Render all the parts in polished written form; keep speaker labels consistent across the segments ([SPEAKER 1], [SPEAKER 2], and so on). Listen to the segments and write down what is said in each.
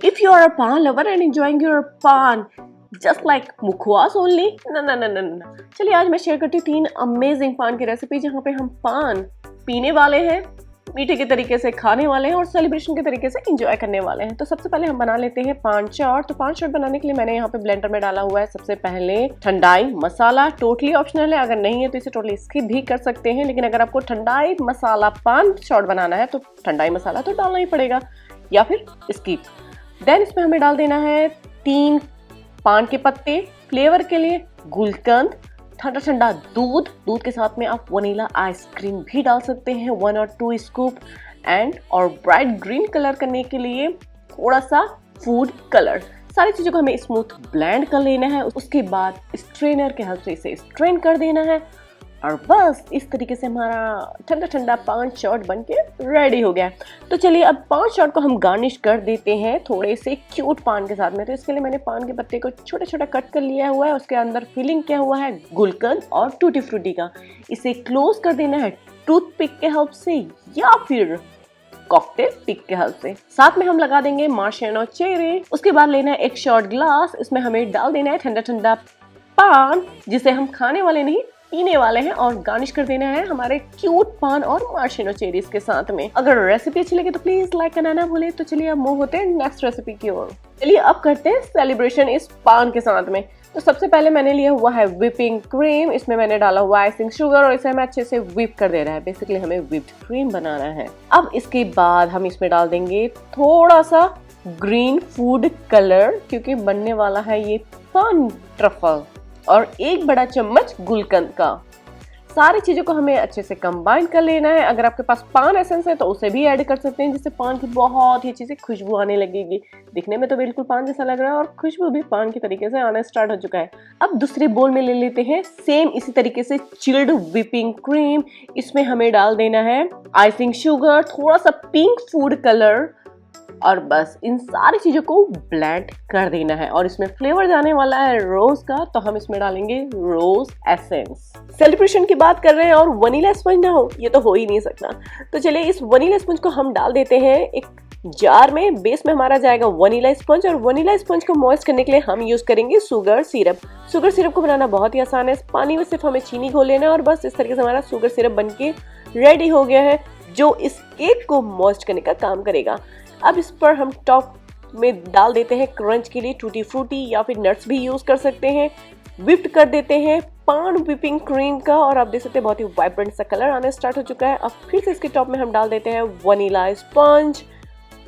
[SPEAKER 1] If you are a pan lover and enjoying your pan just like मुखवास only, ना। चलिए आज मैं share करती हूँ 3 अमेजिंग पान की रेसिपी जहाँ पे हम पान पीने वाले हैं, मीठे के तरीके से खाने वाले हैं और सेलिब्रेशन के तरीके से एंजॉय करने वाले हैं। तो सबसे पहले हम बना लेते हैं पान चाट। तो पान चाट बनाने के लिए मैंने यहाँ पे ब्लेंडर में डाला हुआ है सबसे पहले ठंडाई मसाला। टोटली ऑप्शनल है, अगर नहीं है तो इसे टोटली स्किप भी कर सकते हैं, लेकिन अगर आपको ठंडाई मसाला पान चाट बनाना है तो ठंडाई मसाला तो डालना ही पड़ेगा या फिर स्किप। देन इसमें हमें डाल देना है 3 पान के पत्ते, फ्लेवर के लिए गुलकंद, ठंडा ठंडा दूध के साथ में आप वनीला आइसक्रीम भी डाल सकते हैं 1 और 2 स्कूप और ब्राइट ग्रीन कलर करने के लिए थोड़ा सा फूड कलर। सारी चीजों को हमें स्मूथ ब्लेंड कर लेना है। उसके बाद स्ट्रेनर के हेल्प से इसे स्ट्रेन कर देना है और बस इस तरीके से हमारा ठंडा ठंडा पान चाट बन के रेडी हो गया। तो चलिए अब पान चाट को हम गार्निश कर देते हैं थोड़े से क्यूट पान के साथ में। तो इसके लिए मैंने पान के पत्ते को छोटा छोटा कट कर लिया हुआ है, उसके अंदर फिलिंग किया हुआ है गुलकंद और टूटी फ्रूटी का। इसे क्लोज कर देना है टूथपिक के हेल्प से या फिर कॉकटेल पिक के हेल्प से। साथ में हम लगा देंगे मार्शमेलो चेरी। उसके बाद लेना है एक शॉर्ट ग्लास, इसमें हमें डाल देना है ठंडा ठंडा पान जिसे हम खाने वाले नहीं पीने वाले हैं और गार्निश कर देना है हमारे क्यूट पान और मार्शमेलो चेरीज के साथ में। अगर रेसिपी अच्छी लगे तो प्लीज लाइक करना ना भूले। तो चलिए अब मूव होते हैं नेक्स्ट रेसिपी की ओर। चलिए अब करते हैं सेलिब्रेशन इस पान के साथ में। तो सबसे पहले मैंने लिया हुआ है व्हिपिंग क्रीम, इसमें मैंने डाला हुआ आइसिंग शुगर और इसे हमें अच्छे से व्हिप कर देना है। बेसिकली हमें व्हिप्ड क्रीम बनाना है। अब इसके बाद हम इसमें डाल देंगे थोड़ा सा ग्रीन फूड कलर क्योंकि बनने वाला है ये पान ट्रफल, और 1 बड़ा चम्मच गुलकंद का। सारी चीजों को हमें अच्छे से कंबाइन कर लेना है। अगर आपके पास पान एसेंस है तो उसे भी ऐड कर सकते हैं जिससे पान की बहुत ही अच्छी सी खुशबू आने लगेगी। दिखने में तो बिल्कुल पान जैसा लग रहा है और खुशबू भी पान की तरीके से आना स्टार्ट हो चुका है। अब दूसरे बोल में ले लेते हैं सेम इसी तरीके से चिल्ड व्हिपिंग क्रीम। इसमें हमें डाल देना है आइसिंग शुगर, थोड़ा सा पिंक फूड कलर और बस इन सारी चीजों को ब्लेंड कर देना है। और इसमें फ्लेवर जाने वाला है रोज का, तो हम इसमें डालेंगे रोज एसेंस। सेलिब्रेशन की बात कर रहे हैं और वनीला स्पंज ना हो ये तो हो ही नहीं सकता। तो चलिए इस वनीला स्पंज को हम डाल देते हैं एक जार में। बेस में हमारा जाएगा वनीला स्पंज और वनीला स्पंज को मॉइस्ट करने के लिए हम यूज करेंगे शुगर सिरप। शुगर सिरप को बनाना बहुत ही आसान है। पानी में सिर्फ हमें चीनी घोल लेना है और बस इस तरीके से हमारा शुगर सिरप बनके रेडी हो गया है जो इस केक को मॉइस्ट करने का काम करेगा। अब इस पर हम टॉप में डाल देते हैं क्रंच के लिए टूटी फ्रूटी या फिर नट्स भी यूज कर सकते हैं। व्हिप्ड कर देते हैं पान व्हिपिंग क्रीम का और आप देख सकते हैं बहुत ही वाइब्रेंट सा कलर आना स्टार्ट हो चुका है। अब फिर से इसके टॉप में हम डाल देते हैं वनीला स्पंज,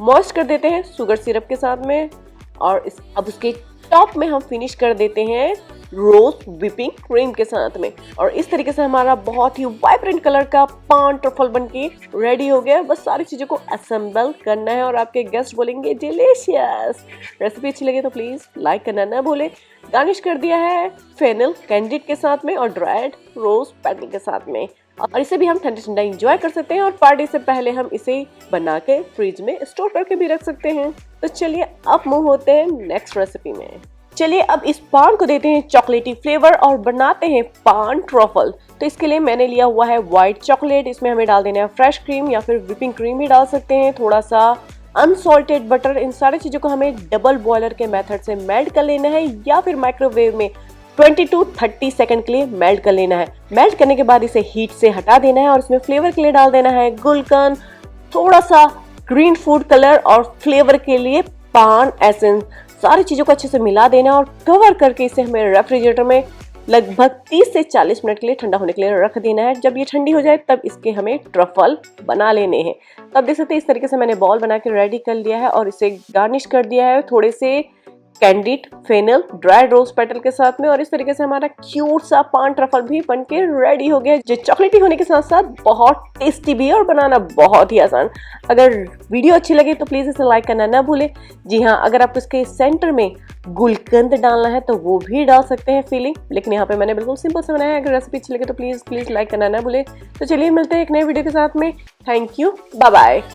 [SPEAKER 1] मॉइस्ट कर देते हैं शुगर सिरप के साथ में और अब उसके टॉप में हम फिनिश कर देते हैं रोज व्हिपिंग क्रीम के साथ में। और इस तरीके से हमारा बहुत ही वाइब्रेंट कलर का पान ट्रफल बनके रेडी हो गया। बस सारी चीजों को असेंबल करना है और आपके गेस्ट बोलेंगे डिलीशियस। रेसिपी अच्छी लगे तो प्लीज लाइक करना ना भूले। गार्निश कर दिया है फेनल कैंडिड के साथ में और ड्राइड रोज पेटल के साथ में और इसे भी हम ठंडा ठंडा एंजॉय कर सकते हैं और पार्टी से पहले हम इसे बना के फ्रिज में स्टोर करके भी रख सकते हैं। तो चलिए अब मूव होते हैं नेक्स्ट रेसिपी में। चलिए अब इस पान को देते हैं चॉकलेटी फ्लेवर और बनाते हैं पान ट्रफल। तो इसके लिए मैंने लिया हुआ है व्हाइट चॉकलेट, इसमें हमें डाल देना है फ्रेश क्रीम या फिर व्हिपिंग क्रीम भी डाल सकते हैं, थोड़ा सा अनसॉल्टेड बटर। इन सारी चीजों को हमें डबल बॉयलर के मेथड से मेल्ट कर लेना है या फिर माइक्रोवेव में 20 to 30 सेकंड के लिए मेल्ट कर लेना है। मेल्ट करने के बाद इसे हीट से हटा देना है और इसमें फ्लेवर के लिए डाल देना है गुलकंद, थोड़ा सा ग्रीन फूड कलर और फ्लेवर के लिए पान एसेंस। सारी चीजों को अच्छे से मिला देना और कवर करके इसे हमें रेफ्रिजरेटर में लगभग 30 से 40 मिनट के लिए ठंडा होने के लिए रख देना है। जब ये ठंडी हो जाए तब इसके हमें ट्रफल बना लेने हैं। तब देख सकते हैं इस तरीके से मैंने बॉल बना के रेडी कर लिया है और इसे गार्निश कर दिया है थोड़े से candied fennel dried rose petal के साथ में और इस तरीके से हमारा क्यूट सा पान ट्रफल भी बनके रेडी हो गया जो चॉकलेटी होने के साथ साथ बहुत टेस्टी भी है और बनाना बहुत ही आसान। अगर वीडियो अच्छी लगे तो प्लीज इसे लाइक करना ना भूले। जी हाँ, अगर आप इसके सेंटर में गुलकंद डालना है तो वो भी डाल सकते हैं फीलिंग, लेकिन यहाँ पे मैंने बिल्कुल सिंपल से बनाया है। अगर रेसिपी अच्छी लगे तो प्लीज लाइक करना ना भूले। तो चलिए मिलते हैं एक नए वीडियो के साथ में। Thank you, bye bye.